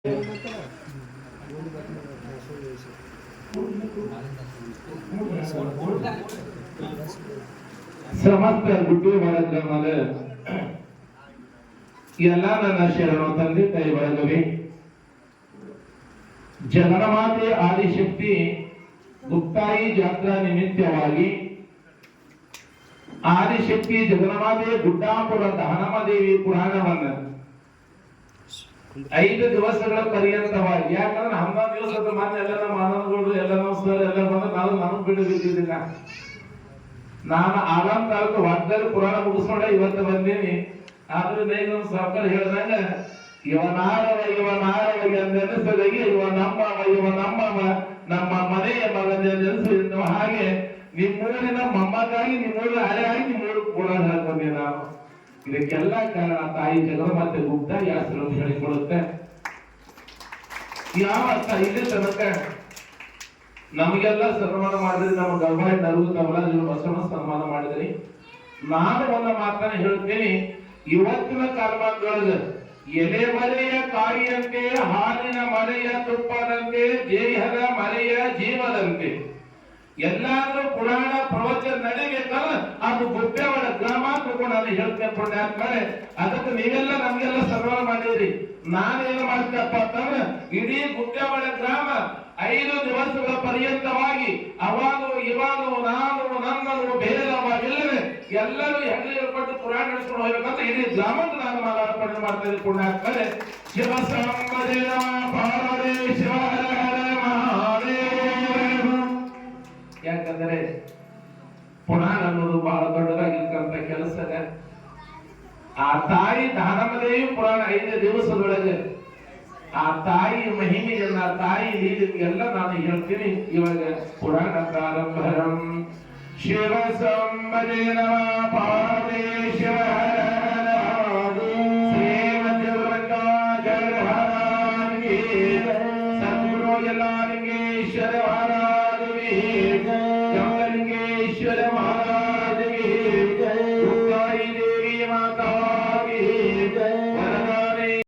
ಸಮಸ್ತ ಗುಡ್ಡು ಗ್ರಾಮದ ಎಲ್ಲ ನನ್ನ ಶರಣ ತಂದೆ ತಾಯಿ ಬಳಗವೇ, ಜಗನ್ಮಾತೆ ಆದಿಶಕ್ತಿ ಗುಪ್ತಾಯಿ ಜಾತ್ರಾ ನಿಮಿತ್ತವಾಗಿ ಆದಿಶಕ್ತಿ ಜಗನ್ಮಾತೆ ಗುಡ್ಡಾಪುರ ದಾನಮದೇವಿ ಪುರಾಣವನ್ನ 5 ದಿವಸಗಳ ಪರ್ಯಂತವಾಗಿ, ಯಾಕಂದ್ರೆ 11 ದಿವಸದ ಮಾನ್ಯ ಎಲ್ಲ ನಮ್ಮ ಆನಂದಗಳು ಎಲ್ಲ ನಮಸ್ಕಾರ ಎಲ್ಲ ಬಂದು ನಾನು ಬಿಡುತ್ತಿದ್ದಿಲ್ಲ. ನಾನು ಆರಾಮ್ ತಾಲೂಕು ವಾಗ್ದಾರಿ ಪುರಾಣ ಮುಗಿಸ್ಕೊಂಡೆ ಇವತ್ತು ಬಂದೀನಿ. ಆದ್ರೆ ನೈನ ಸಾವುಕಾರ ಹೇಳಿದಾಗ ಇವನಾರವ ಎಂದೆನಿಸದಾಗಿ ಇವ ನಮ್ಮವ ನಮ್ಮ ಮನೆಯ ಮಗನೆನಿಸು. ಹಾಗೆ ನಿಮ್ಮೂರಿನ ಮೊಮ್ಮಗಾಗಿ ನಿಮ್ಮೂರ ಹಳೆಯಾಗಿ ನಿಮ್ಮೂರು ಪುರಾಣ ಹೇಳ್ಕೊಂಡೆ ನಾನು. ಇದಕ್ಕೆಲ್ಲ ಕಾರಣ ತಾಯಿ ಜಗನ್ಮಾತೆ ಗುಪ್ತ ಯಾಸರು ಹೇಳಿಕೊಡುತ್ತೆ. ಯಾವ ಇಲ್ಲಿ ತನಕ ನಮಗೆಲ್ಲ ಸನ್ಮಾನ ಮಾಡಿದ್ರಿ, ನಮ್ಮ ಗರ್ಭಾಯಿ ನರವು ತವಲಾಜು ಬಸವಣ್ಣ ಸನ್ಮಾನ ಮಾಡಿದ್ರಿ. ನಾನು ಒಂದು ಮಾತನ್ನ ಹೇಳ್ತೀನಿ, ಇವತ್ತಿನ ಕಾಲಮಾನದೊಳಗೆ ಎಲೆಮರೆಯ ಕಾಯಿಯಂತೆ, ಹಾಲಿನ ಮರೆಯ ತುಪ್ಪದಂತೆ, ದೇಹದ ಮರೆಯ ಜೀವದಂತೆ ಎಲ್ಲಾದ್ರೂ ಪುರಾಣ ಪ್ರವಚನ ನಡಿಬೇಕಲ್ಲ, ಅದು ಗುಪ್ಪೆಯವರ ಗ್ರಾಮ ತಗೊಂಡು ಅದು ಹೇಳ್ಕೊಂಡ್ಕೊಂಡೆ ಆದ್ಮೇಲೆ ಅದಕ್ಕೆ ನೀವೆಲ್ಲ ನಮ್ಗೆಲ್ಲ ಸನ್ಮಾನ ಮಾಡಿದ್ರಿ. ನಾನೇನು ಮಾಡ್ತೇಪ್ಪ ಅಂತಂದ್ರೆ ಇಡೀ ಗುಪ್ಪೆಯವರ ಗ್ರಾಮ 5 ದಿವಸಗಳ ಪರ್ಯಂತವಾಗಿ ಅವಾಗೂ ಇವಾಗೂ ನಾನು ನನ್ನನ್ನು ಭೇದವಾಗಿಲ್ಲದೆ ಎಲ್ಲರೂ ಹೆಗಲಿ ಹೇಳ್ಕೊಂಡು ಪುರಾಣ ನಡೆಸ್ಕೊಂಡು ಹೋಗ್ಬೇಕಂತ ಇಡೀ ಗ್ರಾಮಕ್ಕೆ ನಾನು ಮಾಲಾರ್ಪಣೆ ಮಾಡ್ತಾ ಇದ್ದೆ. ಪುಣ್ಯ ಆಗ್ತಾರೆ. ಶಿವ ಸಂಬದೇವ ಪಾರ್ವತಿ ಶಿವ ಹರ ಹರ ಮಹಾದೇವ. ಯಾಕಂದ್ರೆ ಪುರಾಣ ಅನ್ನೋದು ಬಹಳ ದೊಡ್ಡದಾಗಿರ್ತಕ್ಕಂಥ ಕೆಲಸ. ಆ ತಾಯಿ ದಾನಮದೇವಿ ಪುರಾಣ 5 ದಿವಸದೊಳಗೆ ಆ ತಾಯಿ ಮಹಿಮೆಯನ್ನ, ತಾಯಿ ಲೀಲೆಲ್ಲ ನಾನು ಹೇಳ್ತೀನಿ. ಇವಾಗ ಪುರಾಣ ಪ್ರಾರಂಭ. ಶಿವ ಸಂಬದೇ ನಮಃ ಪಾರ್ವತಿ ಶಿವ